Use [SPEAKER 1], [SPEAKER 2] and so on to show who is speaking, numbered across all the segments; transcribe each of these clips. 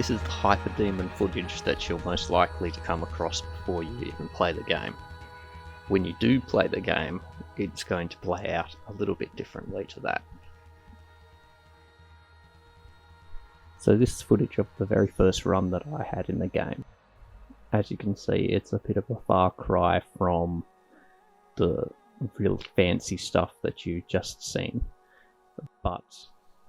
[SPEAKER 1] This is the hyperdemon footage that you're most likely to come across before you even play the game. When you do play the game, it's going to play out a little bit differently to that. So this is footage of the very first run that I had in the game. As you can see, it's a bit of a far cry from the real fancy stuff that you've just seen. But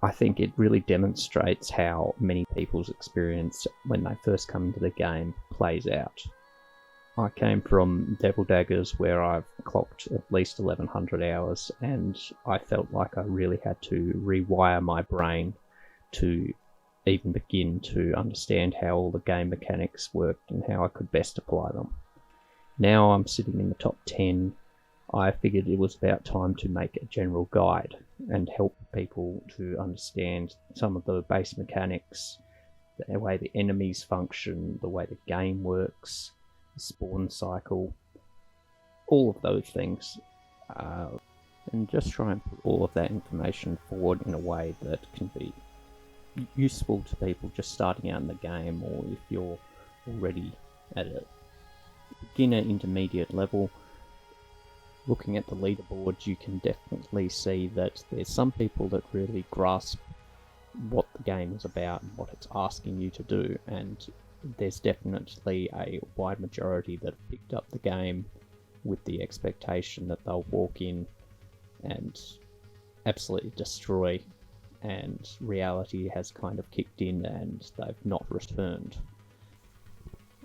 [SPEAKER 1] I think it really demonstrates how many people's experience when they first come into the game plays out. I came from Devil Daggers, where I've clocked at least 1100 hours, and I felt like I really had to rewire my brain to even begin to understand how all the game mechanics worked and how I could best apply them. Now I'm sitting in the top 10. I figured it was about time to make a general guide and help people to understand some of the base mechanics, the way the enemies function, the way the game works, the spawn cycle, all of those things, and just try and put all of that information forward in a way that can be useful to people just starting out in the game, or if you're already at a beginner intermediate level. Looking at the leaderboard, you can definitely see that there's some people that really grasp what the game is about and what it's asking you to do, and there's definitely a wide majority that have picked up the game with the expectation that they'll walk in and absolutely destroy, and reality has kind of kicked in and they've not returned.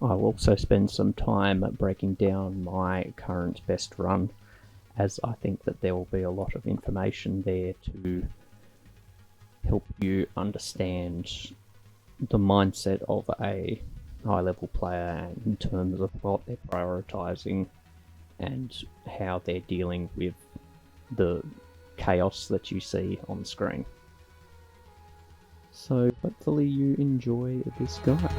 [SPEAKER 1] I'll also spend some time breaking down my current best run, as I think that there will be a lot of information there to help you understand the mindset of a high-level player in terms of what they're prioritizing and how they're dealing with the chaos that you see on screen. So hopefully you enjoy this guide.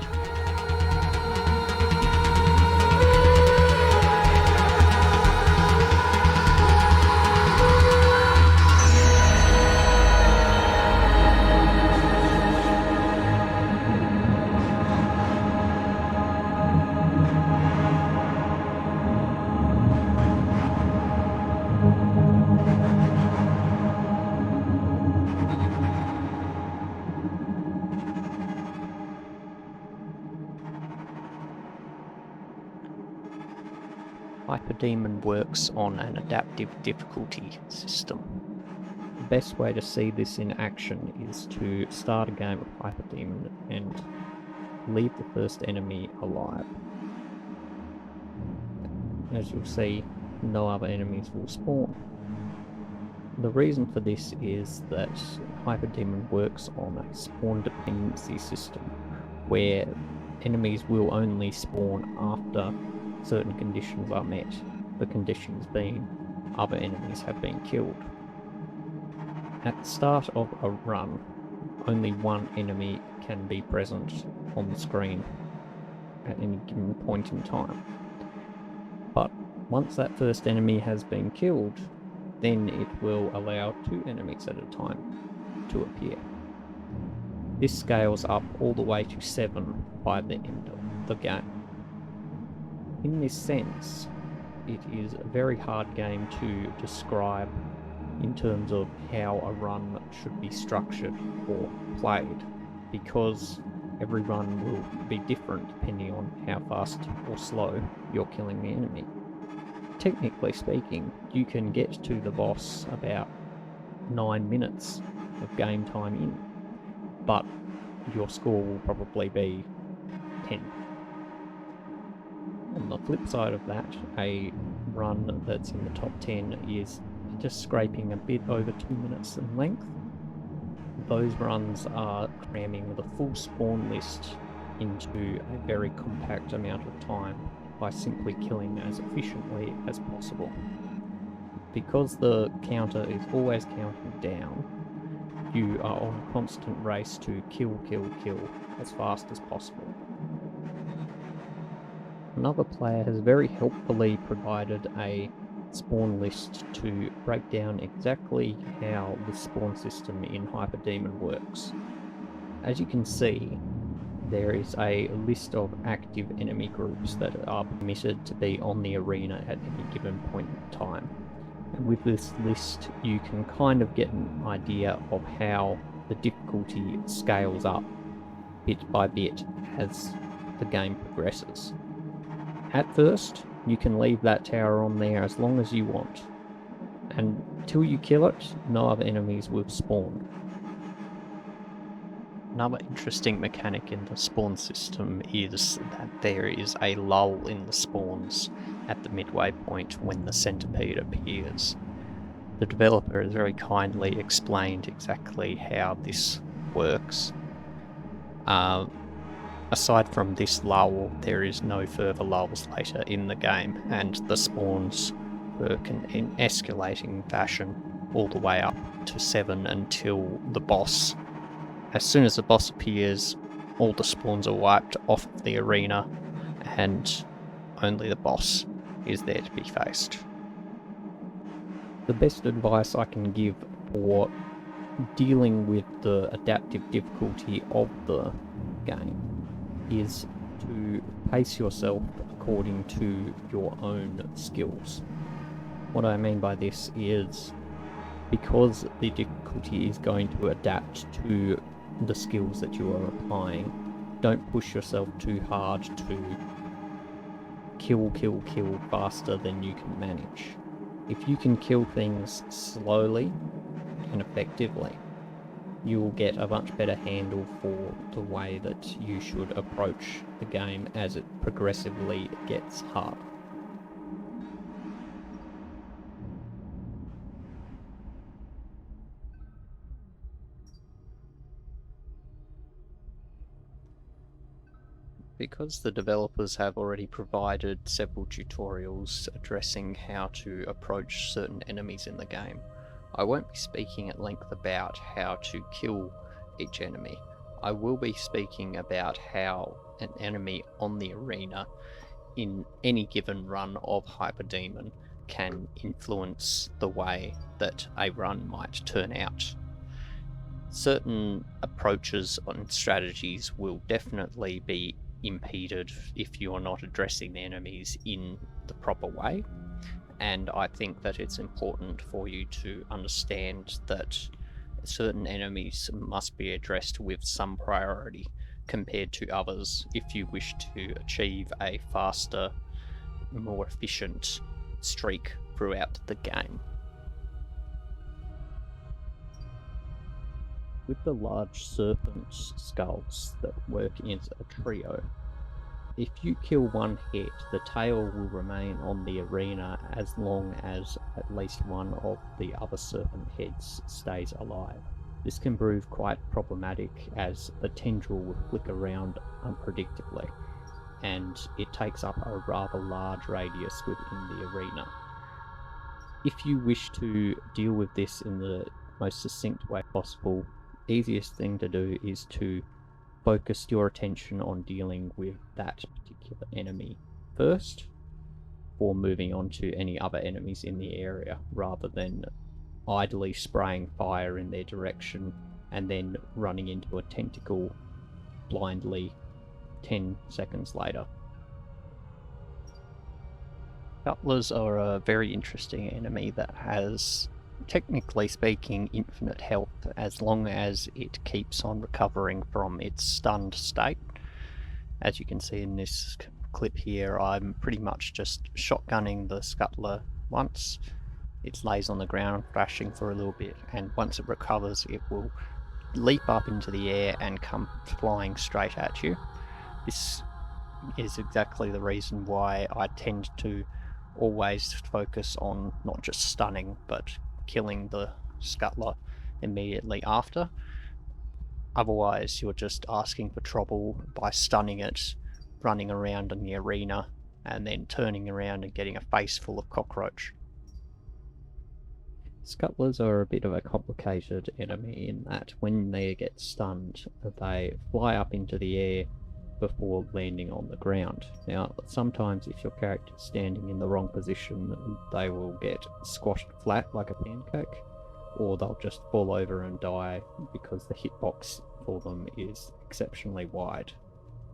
[SPEAKER 1] Hyperdemon works on an adaptive difficulty system. The best way to see this in action is to start a game of Hyperdemon and leave the first enemy alive. As you'll see, no other enemies will spawn. The reason for this is that Hyperdemon works on a spawn dependency system, where enemies will only spawn after certain conditions are met, the conditions being other enemies have been killed. At the start of a run, only one enemy can be present on the screen at any given point in time. But once that first enemy has been killed, then it will allow 2 enemies at a time to appear. This scales up all the way to 7 by the end of the game. In this sense, it is a very hard game to describe in terms of how a run should be structured or played, because every run will be different depending on how fast or slow you're killing the enemy. Technically speaking, you can get to the boss about 9 minutes of game time in, but your score will probably be 10. On the flip side of that, a run that's in the top 10 is just scraping a bit over 2 minutes in length. Those runs are cramming the full spawn list into a very compact amount of time by simply killing as efficiently as possible. Because the counter is always counting down, you are on a constant race to kill as fast as possible. Another player has very helpfully provided a spawn list to break down exactly how the spawn system in Hyperdemon works. As you can see, there is a list of active enemy groups that are permitted to be on the arena at any given point in time. And with this list, you can kind of get an idea of how the difficulty scales up bit by bit as the game progresses. At first, you can leave that tower on there as long as you want, and until you kill it, no other enemies will spawn. Another interesting mechanic in the spawn system is that there is a lull in the spawns at the midway point when the centipede appears. The developer has very kindly explained exactly how this works. Aside from this lull, there is no further lulls later in the game, and the spawns work in escalating fashion all the way up to 7 until the boss. As soon as the boss appears, all the spawns are wiped off of the arena, and only the boss is there to be faced. The best advice I can give for dealing with the adaptive difficulty of the game is to pace yourself according to your own skills. What I mean by this is, because the difficulty is going to adapt to the skills that you are applying, don't push yourself too hard to kill faster than you can manage. If you can kill things slowly and effectively, you will get a much better handle for the way that you should approach the game as it progressively gets hard. Because the developers have already provided several tutorials addressing how to approach certain enemies in the game, I won't be speaking at length about how to kill each enemy. I will be speaking about how an enemy on the arena in any given run of Hyperdemon can influence the way that a run might turn out. Certain approaches and strategies will definitely be impeded if you are not addressing the enemies in the proper way, and I think that it's important for you to understand that certain enemies must be addressed with some priority compared to others if you wish to achieve a faster, more efficient streak throughout the game. With the large serpent skulls that work as a trio, if you kill one head, the tail will remain on the arena as long as at least one of the other serpent heads stays alive. This can prove quite problematic as the tendril will flick around unpredictably, and it takes up a rather large radius within the arena. If you wish to deal with this in the most succinct way possible, easiest thing to do is to focus your attention on dealing with that particular enemy first, before moving on to any other enemies in the area, rather than idly spraying fire in their direction and then running into a tentacle blindly 10 seconds later. Cutlers are a very interesting enemy that has, technically speaking, infinite health as long as it keeps on recovering from its stunned state. As you can see in this clip here, I'm pretty much just shotgunning the scuttler once. It lays on the ground, flashing for a little bit, and once it recovers, it will leap up into the air and come flying straight at you. This is exactly the reason why I tend to always focus on not just stunning, but killing the scuttler immediately after. Otherwise, you're just asking for trouble by stunning it, running around in the arena, and then turning around and getting a face full of cockroach. Scuttlers are a bit of a complicated enemy in that when they get stunned, they fly up into the air before landing on the ground. Now, sometimes if your character's standing in the wrong position, they will get squashed flat like a pancake, or they'll just fall over and die because the hitbox for them is exceptionally wide.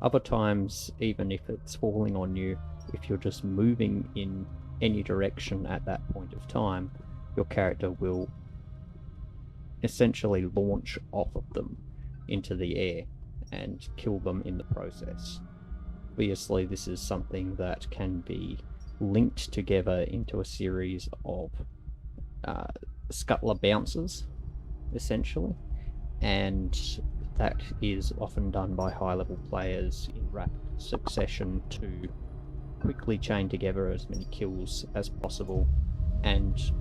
[SPEAKER 1] Other times, even if it's falling on you, if you're just moving in any direction at that point of time, your character will essentially launch off of them into the air and kill them in the process. Obviously, this is something that can be linked together into a series of scuttler bounces, essentially, and that is often done by high-level players in rapid succession to quickly chain together as many kills as possible and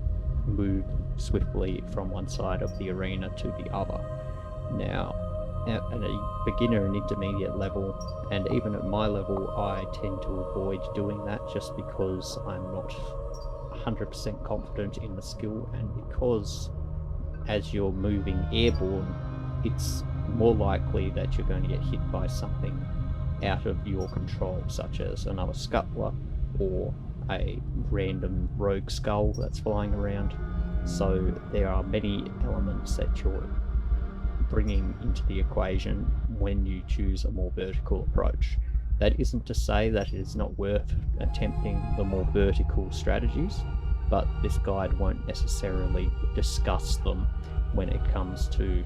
[SPEAKER 1] move swiftly from one side of the arena to the other. Now, at a beginner and intermediate level, and even at my level, I tend to avoid doing that just because I'm not 100% confident in the skill, and because as you're moving airborne, it's more likely that you're going to get hit by something out of your control, such as another scuttler or a random rogue skull that's flying around. So there are many elements that you're bringing into the equation when you choose a more vertical approach. That isn't to say that it is not worth attempting the more vertical strategies, but this guide won't necessarily discuss them when it comes to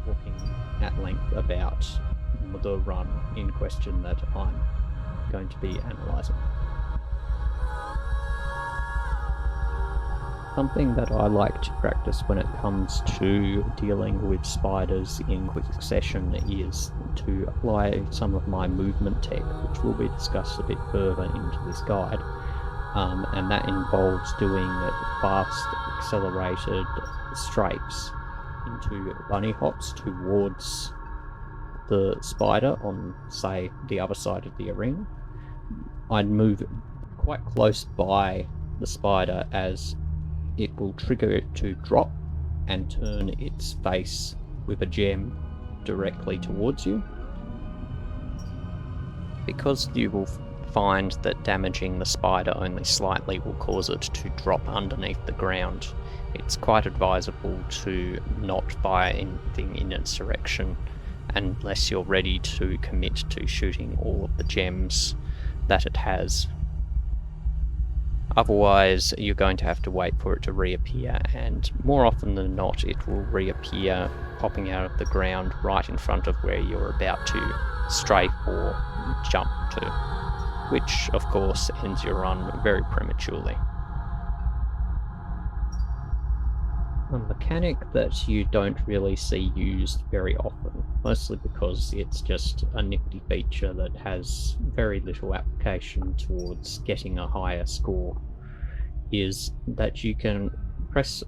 [SPEAKER 1] talking at length about the run in question that I'm going to be analysing. Something that I like to practice when it comes to dealing with spiders in quick succession is to apply some of my movement tech, which will be discussed a bit further into this guide, and that involves doing fast, accelerated strafes into bunny hops towards the spider on, say, the other side of the arena. I'd move quite close by the spider as it will trigger it to drop and turn its face with a gem directly towards you. Because you will find that damaging the spider only slightly will cause it to drop underneath the ground, it's quite advisable to not fire anything in its direction unless you're ready to commit to shooting all of the gems that it has. Otherwise, you're going to have to wait for it to reappear, and more often than not, it will reappear popping out of the ground right in front of where you're about to strafe or jump to, which, of course, ends your run very prematurely. A mechanic that you don't really see used very often, mostly because it's just a nifty feature that has very little application towards getting a higher score, is that you can press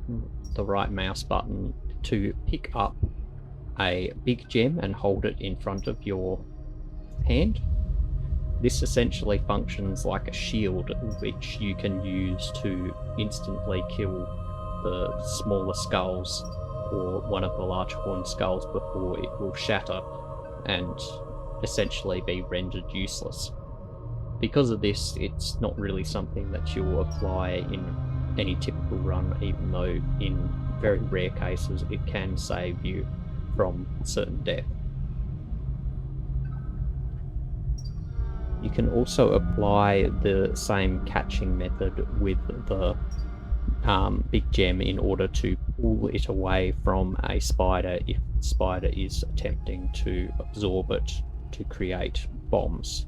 [SPEAKER 1] the right mouse button to pick up a big gem and hold it in front of your hand. This essentially functions like a shield, which you can use to instantly kill the smaller skulls or one of the large horned skulls before it will shatter and essentially be rendered useless. Because of this, it's not really something that you'll apply in any typical run, even though in very rare cases it can save you from certain death. You can also apply the same catching method with the big gem in order to pull it away from a spider if the spider is attempting to absorb it to create bombs.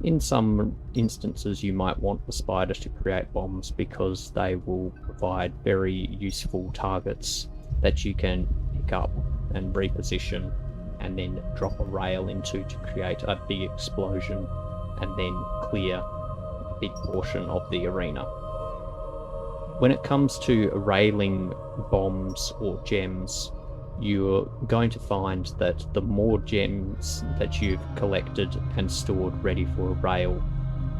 [SPEAKER 1] In some instances, you might want the spider to create bombs because they will provide very useful targets that you can pick up and reposition and then drop a rail into to create a big explosion and then clear a big portion of the arena. When it comes to railing bombs or gems, you're going to find that the more gems that you've collected and stored ready for a rail,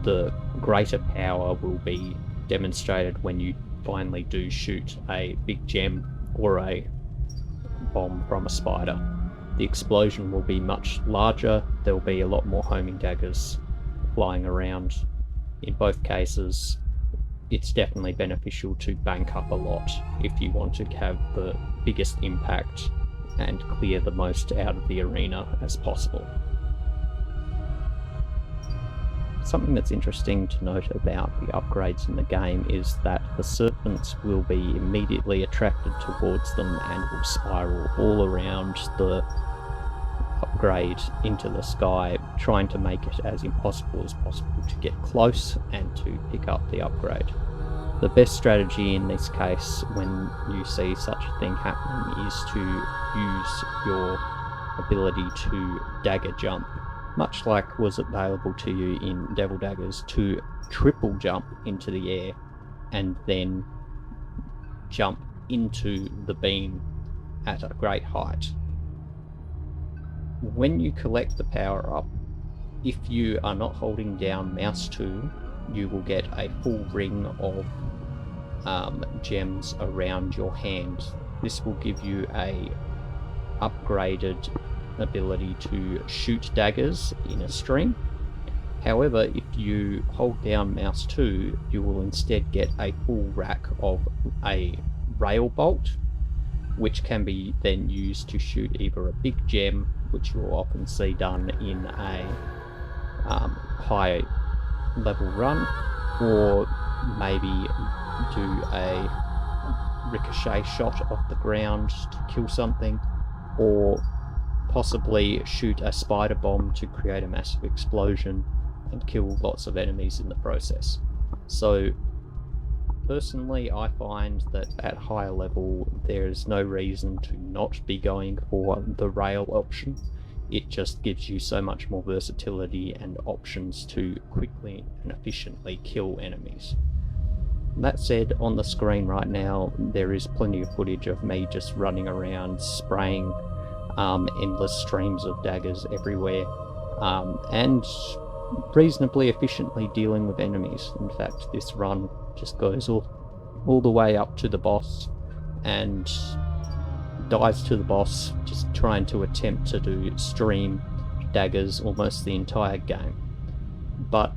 [SPEAKER 1] the greater power will be demonstrated when you finally do shoot a big gem or a bomb from a spider. The explosion will be much larger, there will be a lot more homing daggers flying around. In both cases, it's definitely beneficial to bank up a lot if you want to have the biggest impact and clear the most out of the arena as possible. Something that's interesting to note about the upgrades in the game is that the serpents will be immediately attracted towards them and will spiral all around the upgrade into the sky, trying to make it as impossible as possible to get close and to pick up the upgrade. The best strategy in this case, when you see such a thing happening, is to use your ability to dagger jump, much like was available to you in Devil Daggers, to triple jump into the air and then jump into the beam at a great height. When you collect the power up, if you are not holding down mouse 2, you will get a full ring of gems around your hand. This will give you a upgraded ability to shoot daggers in a stream. However, if you hold down mouse 2, you will instead get a full rack of a rail bolt, which can be then used to shoot either a big gem, which you'll often see done in a high level run, or maybe do a ricochet shot off the ground to kill something, or possibly shoot a spider bomb to create a massive explosion and kill lots of enemies in the process. So personally, I find that at higher level there is no reason to not be going for the rail option. It just gives you so much more versatility and options to quickly and efficiently kill enemies. That said, on the screen right now there is plenty of footage of me just running around spraying endless streams of daggers everywhere, and reasonably efficiently dealing with enemies. In fact, this run just goes all the way up to the boss and dives to the boss, just trying to attempt to do stream daggers almost the entire game. But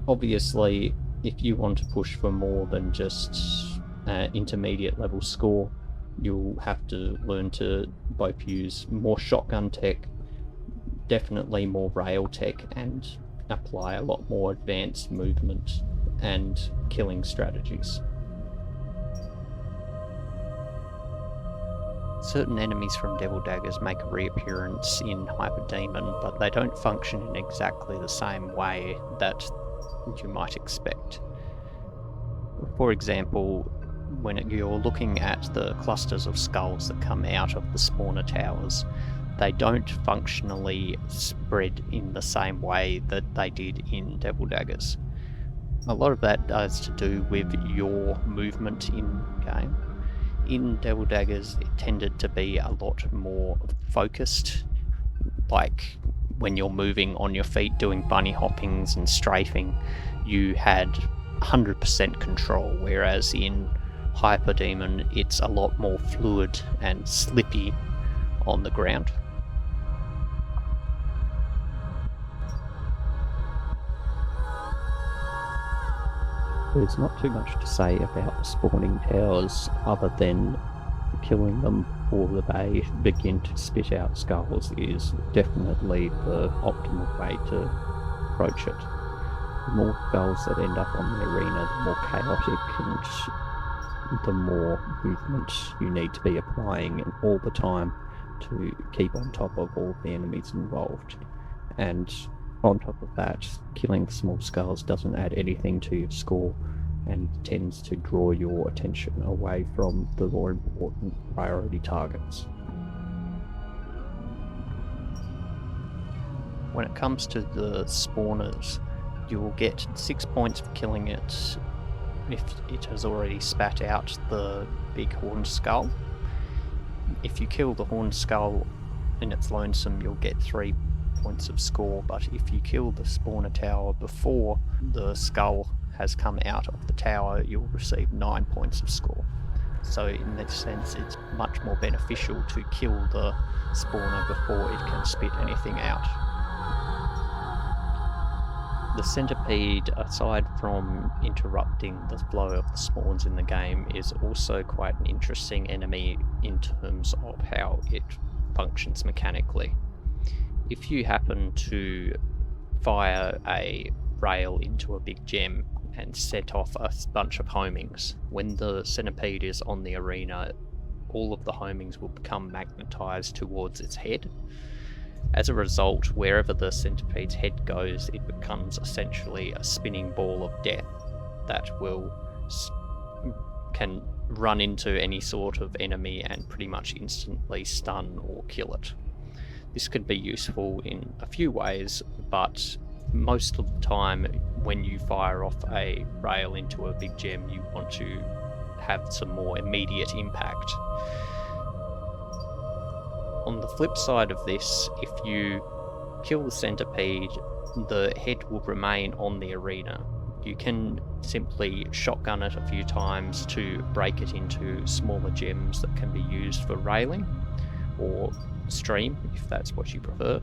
[SPEAKER 1] obviously, if you want to push for more than just intermediate level score, you'll have to learn to both use more shotgun tech, definitely more rail tech, and apply a lot more advanced movement and killing strategies. Certain enemies from Devil Daggers make a reappearance in Hyperdemon, but they don't function in exactly the same way that you might expect. For example, when you're looking at the clusters of skulls that come out of the spawner towers, they don't functionally spread in the same way that they did in Devil Daggers. A lot of that has to do with your movement in game. In Devil Daggers, it tended to be a lot more focused, like when you're moving on your feet doing bunny hoppings and strafing, you had 100% control, whereas in Hyperdemon it's a lot more fluid and slippy on the ground. There's not too much to say about the spawning towers other than killing them before they begin to spit out skulls is definitely the optimal way to approach it. The more skulls that end up on the arena, the more chaotic and the more movement you need to be applying all the time to keep on top of all the enemies involved. And on top of that, killing small skulls doesn't add anything to your score and tends to draw your attention away from the more important priority targets. When it comes to the spawners, you will get 6 points for killing it if it has already spat out the big horned skull. If you kill the horned skull in its lonesome, you'll get 3 points of score, but if you kill the spawner tower before the skull has come out of the tower, you'll receive 9 points of score. So in that sense, it's much more beneficial to kill the spawner before it can spit anything out. The centipede, aside from interrupting the flow of the spawns in the game, is also quite an interesting enemy in terms of how it functions mechanically. If you happen to fire a rail into a big gem and set off a bunch of homings. When the centipede is on the arena, all of the homings will become magnetized towards its head. As a result, wherever the centipede's head goes, it becomes essentially a spinning ball of death that can run into any sort of enemy and pretty much instantly stun or kill it. This could be useful in a few ways, but most of the time when you fire off a rail into a big gem, you want to have some more immediate impact. On the flip side of this, if you kill the centipede, the head will remain on the arena. You can simply shotgun it a few times to break it into smaller gems that can be used for railing or stream, if that's what you prefer.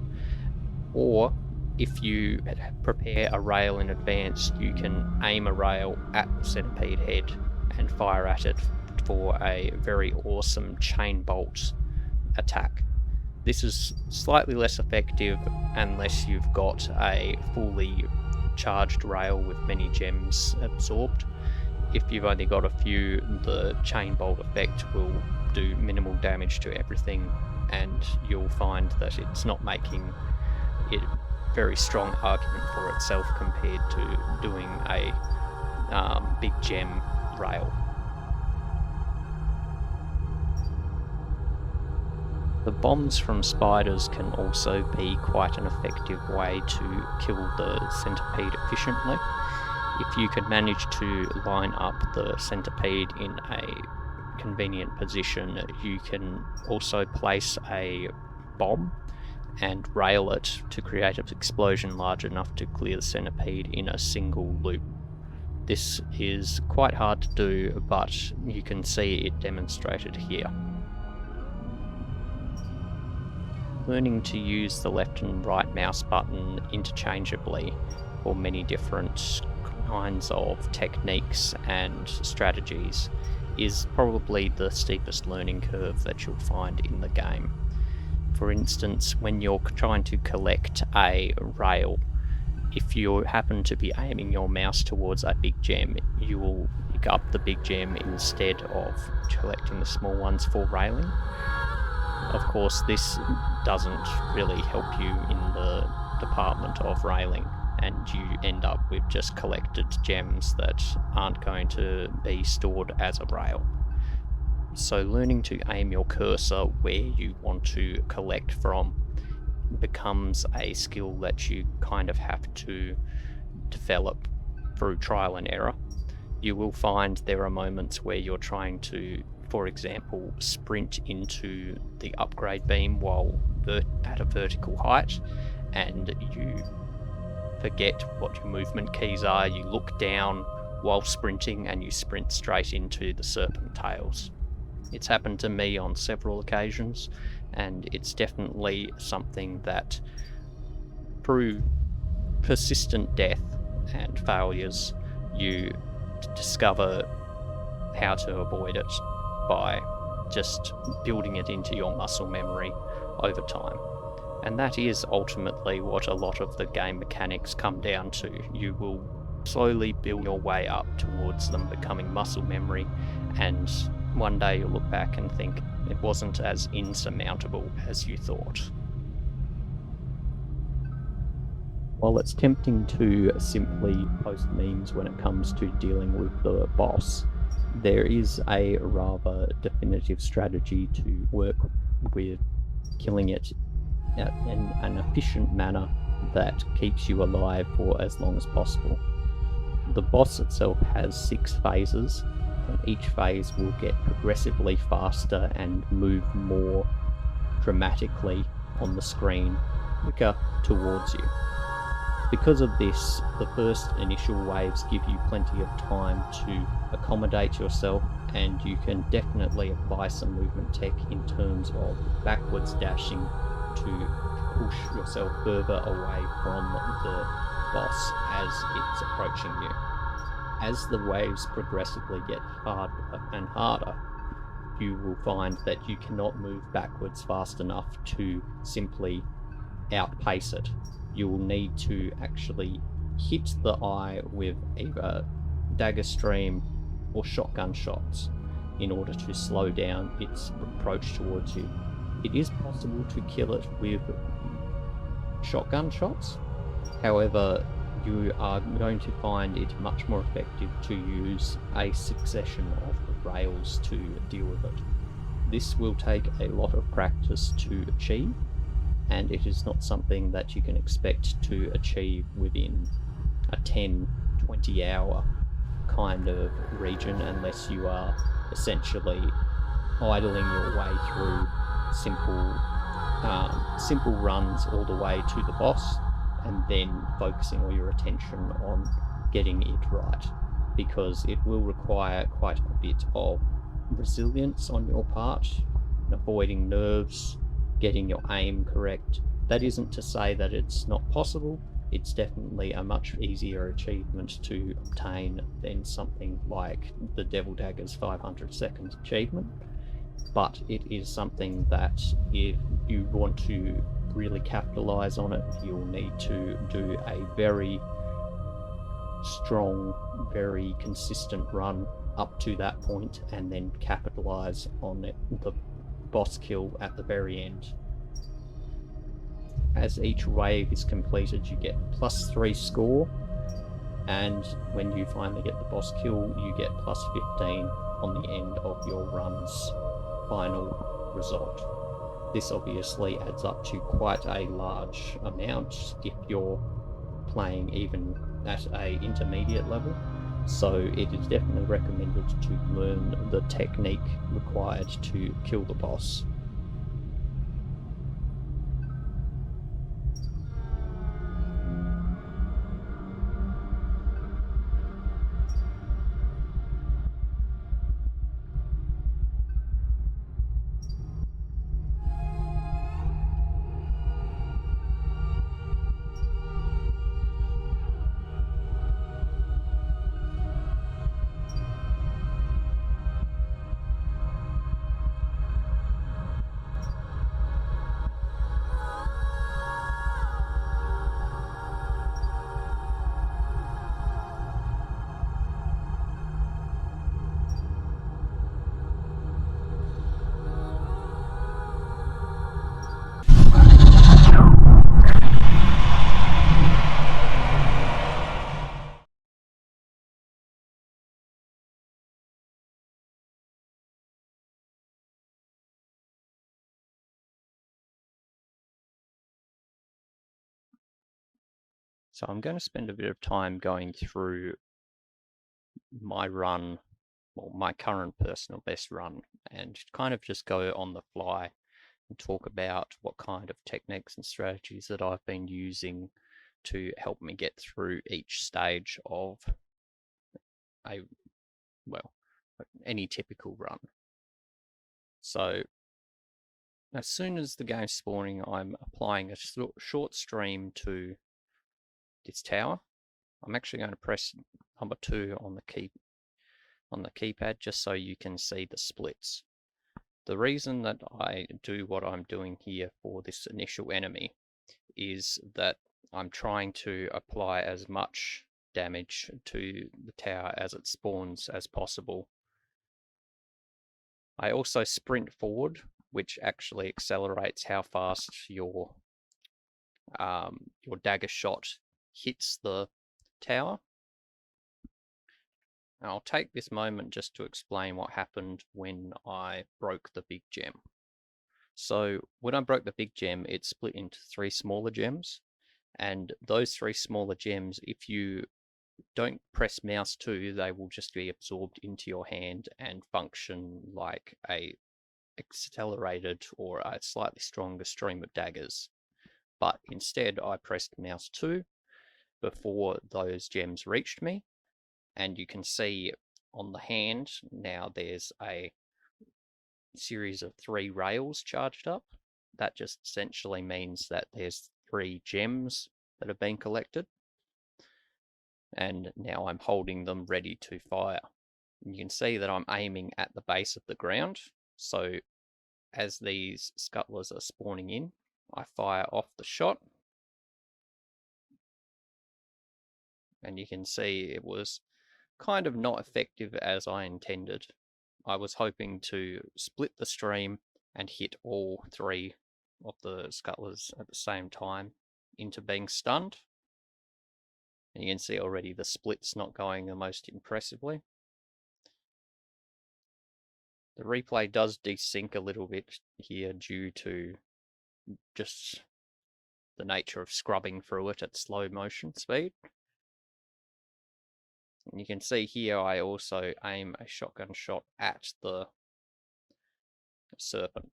[SPEAKER 1] Or if you prepare a rail in advance, you can aim a rail at the centipede head and fire at it for a very awesome chain bolt attack. This is slightly less effective unless you've got a fully charged rail with many gems absorbed. If you've only got a few, the chain bolt effect will do minimal damage to everything, and you'll find that it's not making it a very strong argument for itself compared to doing a big gem rail. The bombs from spiders can also be quite an effective way to kill the centipede efficiently. If you can manage to line up the centipede in a convenient position, you can also place a bomb and rail it to create an explosion large enough to clear the centipede in a single loop. This is quite hard to do, but you can see it demonstrated here. Learning to use the left and right mouse button interchangeably for many different kinds of techniques and strategies is probably the steepest learning curve that you'll find in the game. For instance, when you're trying to collect a rail, if you happen to be aiming your mouse towards a big gem, you will pick up the big gem instead of collecting the small ones for railing. Of course, this doesn't really help you in the department of railing, and you end up with just collected gems that aren't going to be stored as a rail. So learning to aim your cursor where you want to collect from becomes a skill that you kind of have to develop through trial and error. You will find there are moments where you're trying to, for example, sprint into the upgrade beam while at a vertical height, and you forget what your movement keys are. You look down while sprinting and you sprint straight into the serpent tails. It's happened to me on several occasions, and it's definitely something that through persistent death and failures you discover how to avoid it by just building it into your muscle memory over time. And that is ultimately what a lot of the game mechanics come down to. You will slowly build your way up towards them becoming muscle memory, and one day you'll look back and think it wasn't as insurmountable as you thought. While it's tempting to simply post memes when it comes to dealing with the boss, there is a rather definitive strategy to work with killing it in an efficient manner that keeps you alive for as long as possible. The boss itself has 6 phases, and each phase will get progressively faster and move more dramatically on the screen quicker towards you. Because of this, the first initial waves give you plenty of time to accommodate yourself, and you can definitely apply some movement tech in terms of backwards dashing to push yourself further away from the boss as it's approaching you. As the waves progressively get harder and harder, you will find that you cannot move backwards fast enough to simply outpace it. you will need to actually hit the eye with either dagger stream or shotgun shots in order to slow down its approach towards you. It is possible to kill it with shotgun shots, however, you are going to find it much more effective to use a succession of rails to deal with it. This will take a lot of practice to achieve, and it is not something that you can expect to achieve within a 10-20 hour kind of region unless you are essentially idling your way through simple runs all the way to the boss, and then focusing all your attention on getting it right, because it will require quite a bit of resilience on your part, avoiding nerves, getting your aim correct. That isn't to say that it's not possible. It's definitely a much easier achievement to obtain than something like the Devil Daggers 500 seconds achievement, but it is something that if you want to really capitalize on it, you'll need to do a very strong, very consistent run up to that point, and then capitalize on it, the boss kill at the very end. As each wave is completed, you get +3 score, and when you finally get the boss kill, you get +15 on the end of your run's final result. This obviously adds up to quite a large amount if you're playing even at an intermediate level, so it is definitely recommended to learn the technique required to kill the boss. So I'm going to spend a bit of time going through my run, well, my current personal best run, and kind of just go on the fly and talk about what kind of techniques and strategies that I've been using to help me get through each stage of any typical run. So as soon as the game's spawning, I'm applying a short stream to this tower. I'm actually going to press number 2 on the keypad just so you can see the splits. The reason that I do what I'm doing here for this initial enemy is that I'm trying to apply as much damage to the tower as it spawns as possible. I also sprint forward, which actually accelerates how fast your dagger shot hits the tower. Now, I'll take this moment just to explain what happened when I broke the big gem. So when I broke the big gem, it split into 3 smaller gems, and those 3 smaller gems, if you don't press mouse 2, they will just be absorbed into your hand and function like a accelerated or a slightly stronger stream of daggers. But instead, I pressed mouse 2 before those gems reached me, and you can see on the hand now there's a series of 3 rails charged up. That just essentially means that there's 3 gems that have been collected, and now I'm holding them ready to fire. And you can see that I'm aiming at the base of the ground, so as these scuttlers are spawning in, I fire off the shot, and you can see it was kind of not effective as I intended. I was hoping to split the stream and hit all 3 of the scuttlers at the same time into being stunned. And you can see already the split's not going the most impressively. The replay does desync a little bit here due to just the nature of scrubbing through it at slow motion speed. And you can see here I also aim a shotgun shot at the serpent.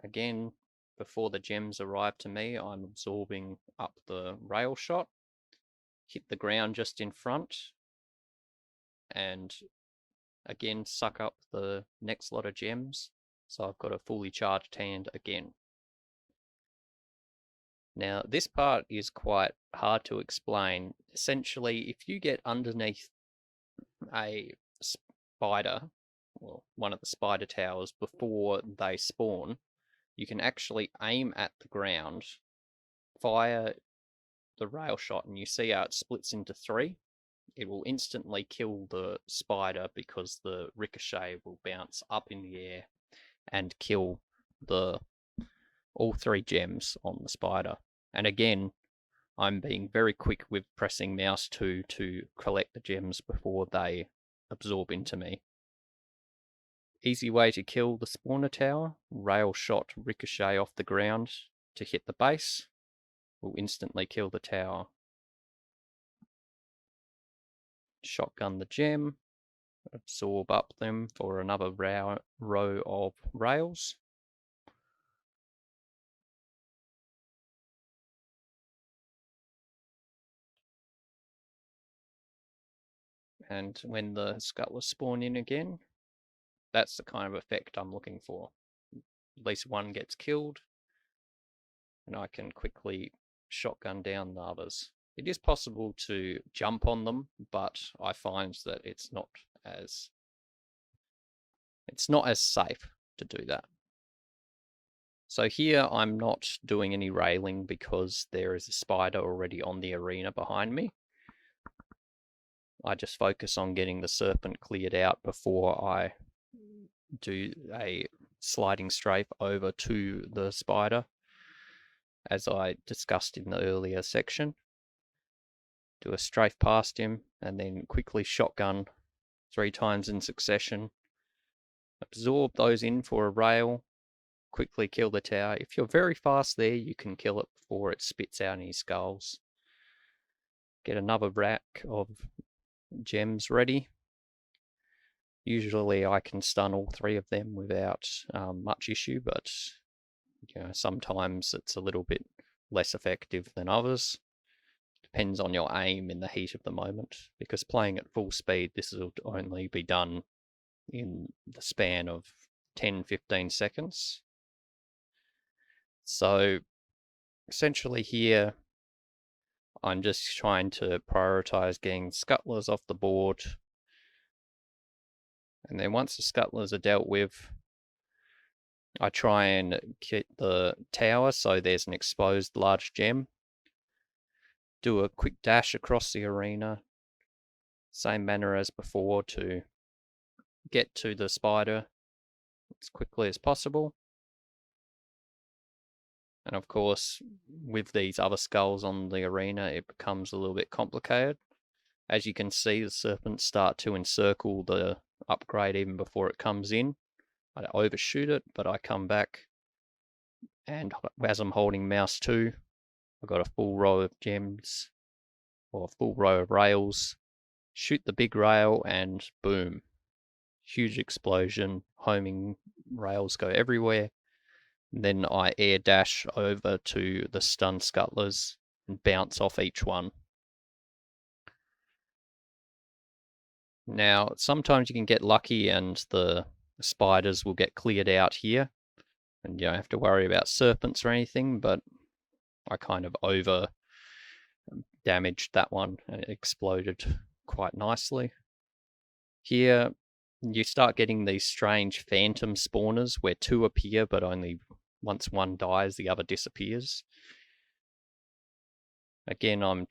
[SPEAKER 1] Again, before the gems arrive to me, I'm absorbing up the rail shot, hit the ground just in front, and again suck up the next lot of gems, so I've got a fully charged hand again. Now this part is quite hard to explain. Essentially, if you get underneath a spider, or one of the spider towers before they spawn, you can actually aim at the ground, fire the rail shot, and you see how it splits into 3. It will instantly kill the spider because the ricochet will bounce up in the air and kill all 3 gems on the spider. And again, I'm being very quick with pressing mouse 2 to collect the gems before they absorb into me. Easy way to kill the spawner tower: rail shot ricochet off the ground to hit the base, will instantly kill the tower. Shotgun the gem, absorb up them for another row of rails. And when the scuttlers spawn in again, that's the kind of effect I'm looking for. At least one gets killed, and I can quickly shotgun down the others. It is possible to jump on them, but I find that it's not as safe to do that. So here I'm not doing any railing because there is a spider already on the arena behind me. I just focus on getting the serpent cleared out before I do a sliding strafe over to the spider, as I discussed in the earlier section. Do a strafe past him and then quickly shotgun 3 times in succession. Absorb those in for a rail, quickly kill the tower. If you're very fast there, you can kill it before it spits out any skulls. Get another rack of gems ready. Usually I can stun all 3 of them without much issue, but sometimes it's a little bit less effective than others. Depends on your aim in the heat of the moment, because playing at full speed, this will only be done in the span of 10-15 seconds. So essentially here, I'm just trying to prioritize getting scuttlers off the board. And then once the scuttlers are dealt with, I try and get the tower so there's an exposed large gem. Do a quick dash across the arena, same manner as before, to get to the spider as quickly as possible. And of course, with these other skulls on the arena, it becomes a little bit complicated. As you can see, the serpents start to encircle the upgrade even before it comes in. I overshoot it, but I come back, and as I'm holding mouse 2, I've got a full row of gems, or a full row of rails. Shoot the big rail, and boom. Huge explosion, homing rails go everywhere. And then I air dash over to the stun scuttlers and bounce off each one. Now, sometimes you can get lucky and the spiders will get cleared out here, and you don't have to worry about serpents or anything, but I kind of over damaged that one, and it exploded quite nicely. Here, you start getting these strange phantom spawners where 2 appear, but only once one dies, the other disappears. Again, I'm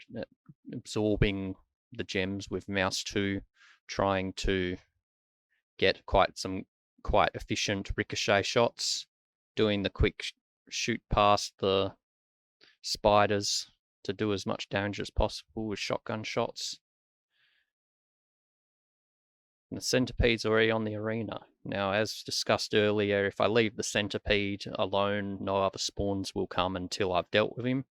[SPEAKER 1] absorbing the gems with mouse 2, trying to get quite efficient ricochet shots, doing the quick shoot past the spiders to do as much damage as possible with shotgun shots. And the centipede's already on the arena. Now, as discussed earlier, if I leave the centipede alone, no other spawns will come until I've dealt with him.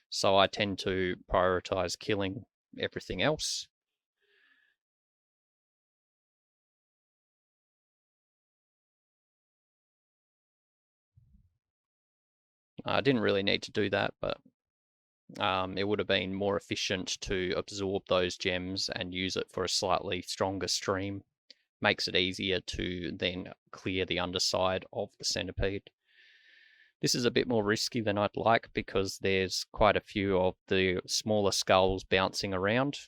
[SPEAKER 1] So I tend to prioritize killing everything else. I didn't really need to do that, but it would have been more efficient to absorb those gems and use it for a slightly stronger stream. Makes it easier to then clear the underside of the centipede. This is a bit more risky than I'd like because there's quite a few of the smaller skulls bouncing around.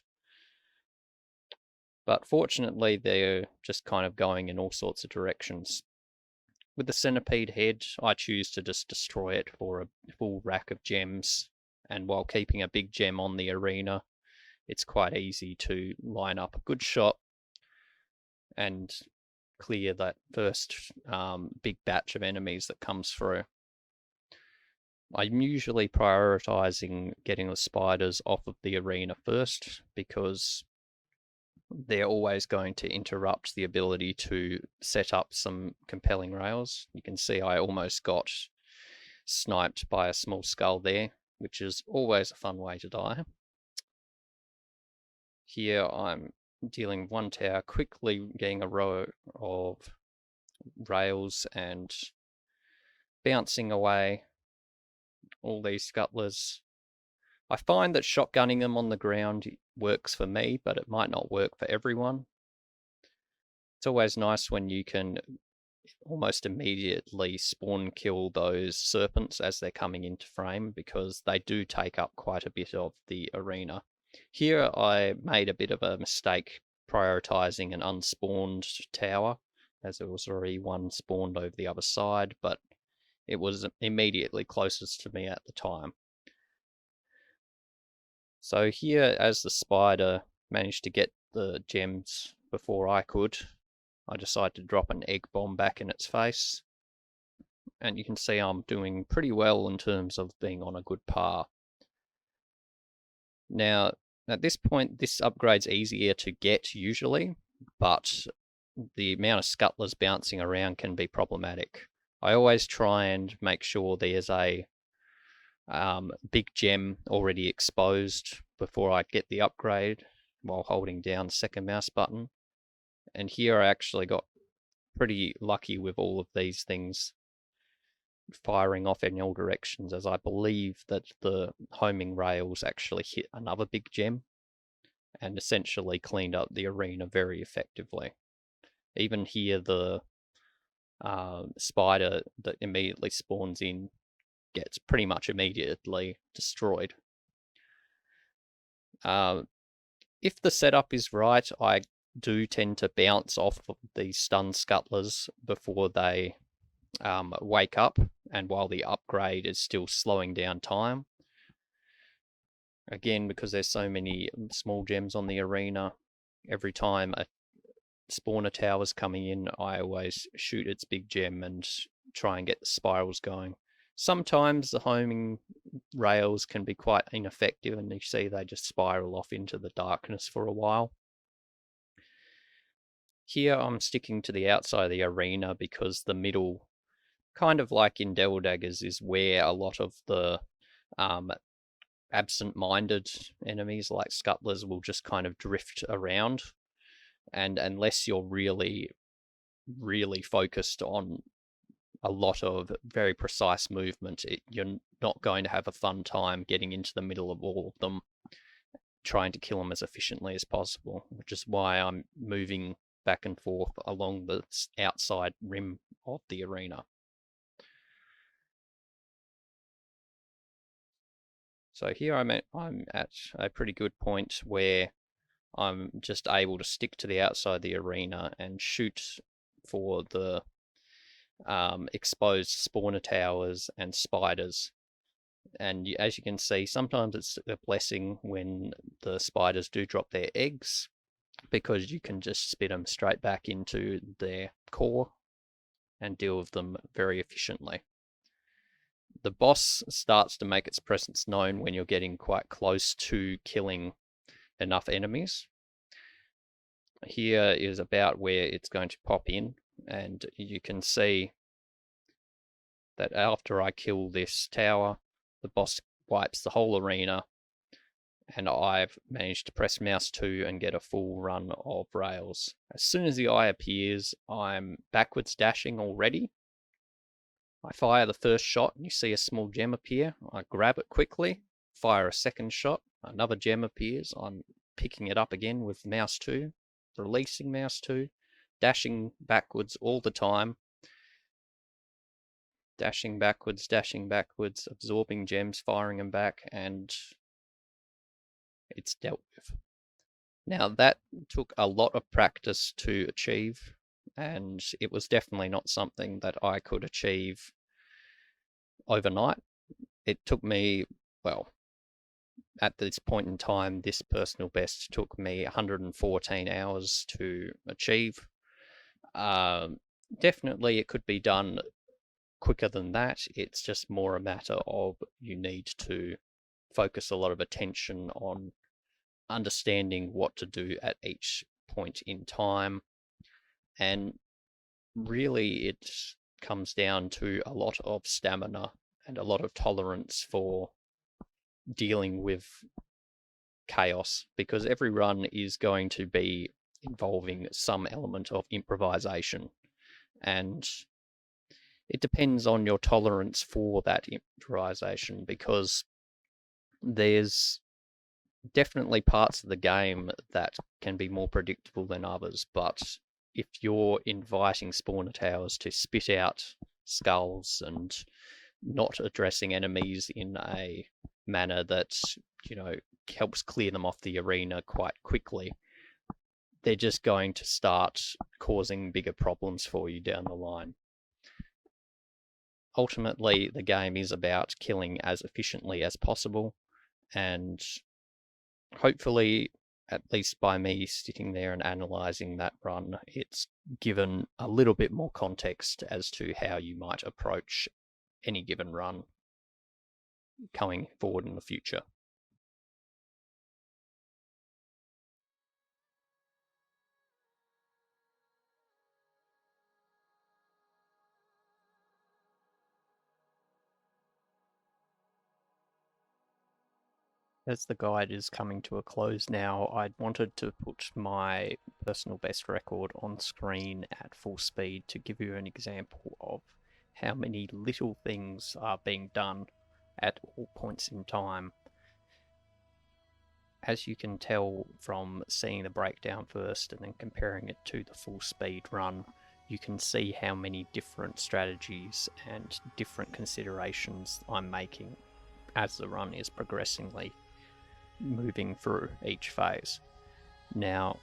[SPEAKER 1] But fortunately, they're just kind of going in all sorts of directions. With the centipede head, I choose to just destroy it for a full rack of gems, and while keeping a big gem on the arena, it's quite easy to line up a good shot and clear that first big batch of enemies that comes through. I'm usually prioritizing getting the spiders off of the arena first because they're always going to interrupt the ability to set up some compelling rails. You can see I almost got sniped by a small skull there, which is always a fun way to die. Here I'm dealing with one tower, quickly getting a row of rails and bouncing away all these scuttlers. I find that shotgunning them on the ground works for me, but it might not work for everyone. It's always nice when you can almost immediately spawn kill those serpents as they're coming into frame, because they do take up quite a bit of the arena. Here I made a bit of a mistake prioritizing an unspawned tower, as there was already one spawned over the other side, but it was immediately closest to me at the time. So here, as the spider managed to get the gems before I could, I decided to drop an egg bomb back in its face. And you can see I'm doing pretty well in terms of being on a good par. Now, at this point, this upgrade's easier to get usually, but the amount of scuttlers bouncing around can be problematic. I always try and make sure there's a big gem already exposed before I get the upgrade while holding down the second mouse button. And here I actually got pretty lucky with all of these things firing off in all directions, as I believe that the homing rails actually hit another big gem and essentially cleaned up the arena very effectively. Even here, the spider that immediately spawns in gets pretty much immediately destroyed. If the setup is right, I do tend to bounce off of these stun scuttlers before they wake up, and while the upgrade is still slowing down time. Again, because there's so many small gems on the arena, every time a spawner tower's coming in, I always shoot its big gem and try and get the spirals going. Sometimes the homing rails can be quite ineffective, and you see they just spiral off into the darkness for a while. Here I'm sticking to the outside of the arena because the middle, kind of like in Devil Daggers, is where a lot of the absent-minded enemies like scuttlers will just kind of drift around, and unless you're really focused on a lot of very precise movement, you're not going to have a fun time getting into the middle of all of them, trying to kill them as efficiently as possible, which is why I'm moving back and forth along the outside rim of the arena. So here I'm at a pretty good point where I'm just able to stick to the outside of the arena and shoot for the exposed spawner towers and spiders. And as you can see, sometimes it's a blessing when the spiders do drop their eggs, because you can just spit them straight back into their core and deal with them very efficiently. The boss starts to make its presence known when you're getting quite close to killing enough enemies. Here is about where it's going to pop in, and you can see that after I kill this tower, the boss wipes the whole arena, and I've managed to press mouse 2 and get a full run of rails. As soon as the eye appears, I'm backwards dashing already. I fire the first shot and you see a small gem appear. I grab it quickly, fire a second shot, another gem appears. I'm picking it up again with mouse 2, releasing mouse 2, dashing backwards all the time. Dashing backwards, absorbing gems, firing them back, and it's dealt with. Now that took a lot of practice to achieve, and it was definitely not something that I could achieve overnight. It took me, well, at this point in time, this personal best took me 114 hours to achieve. Definitely it could be done quicker than that. It's just more a matter of you need to focus a lot of attention on understanding what to do at each point in time, and really it comes down to a lot of stamina and a lot of tolerance for dealing with chaos, because every run is going to be involving some element of improvisation, and it depends on your tolerance for that improvisation, because there's definitely parts of the game that can be more predictable than others, but if you're inviting spawner towers to spit out skulls and not addressing enemies in a manner that, helps clear them off the arena quite quickly, they're just going to start causing bigger problems for you down the line. Ultimately, the game is about killing as efficiently as possible, and hopefully, at least by me sitting there and analysing that run, it's given a little bit more context as to how you might approach any given run coming forward in the future. As the guide is coming to a close now, I wanted to put my personal best record on screen at full speed to give you an example of how many little things are being done at all points in time. As you can tell from seeing the breakdown first and then comparing it to the full speed run, you can see how many different strategies and different considerations I'm making as the run is progressively moving through each phase. Now,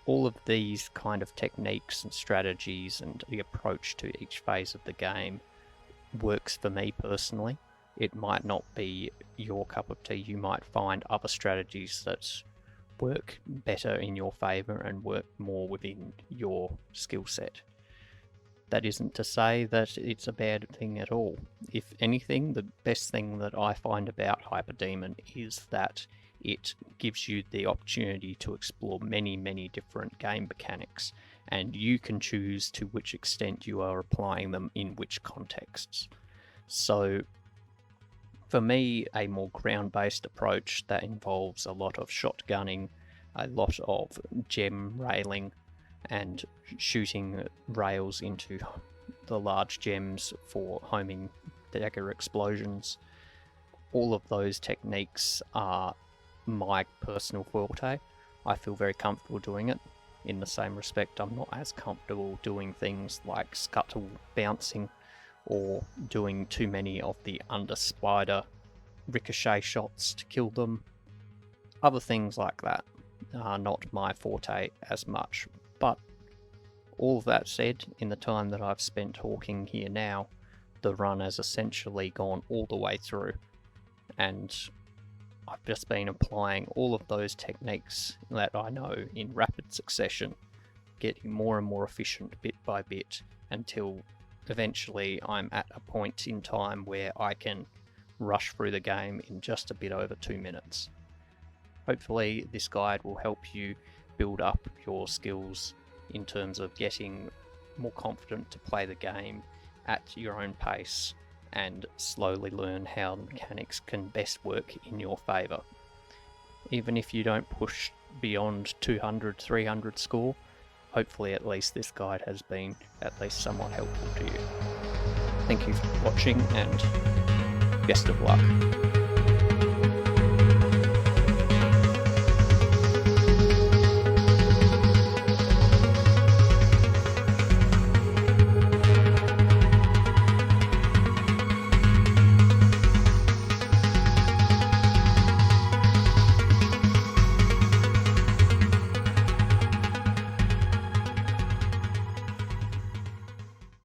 [SPEAKER 1] all of these kind of techniques and strategies and the approach to each phase of the game works for me personally. It might not be your cup of tea. You might find other strategies that work better in your favor and work more within your skill set. That isn't to say that it's a bad thing at all. If anything, the best thing that I find about Hyperdemon is that it gives you the opportunity to explore many, many different game mechanics, and you can choose to which extent you are applying them in which contexts. So, for me, a more ground-based approach that involves a lot of shotgunning, a lot of gem railing, and shooting rails into the large gems for homing dagger explosions. All of those techniques are my personal forte. I feel very comfortable doing it. In the same respect, I'm not as comfortable doing things like scuttle bouncing or doing too many of the under spider ricochet shots to kill them. Other things like that are not my forte as much. But all of that said, in the time that I've spent talking here now, the run has essentially gone all the way through, and I've just been applying all of those techniques that I know in rapid succession, getting more and more efficient bit by bit until eventually I'm at a point in time where I can rush through the game in just a bit over 2 minutes. Hopefully this guide will help you build up your skills in terms of getting more confident to play the game at your own pace and slowly learn how the mechanics can best work in your favour. Even if you don't push beyond 200, 300 score, hopefully at least this guide has been at least somewhat helpful to you. Thank you for watching and best of luck.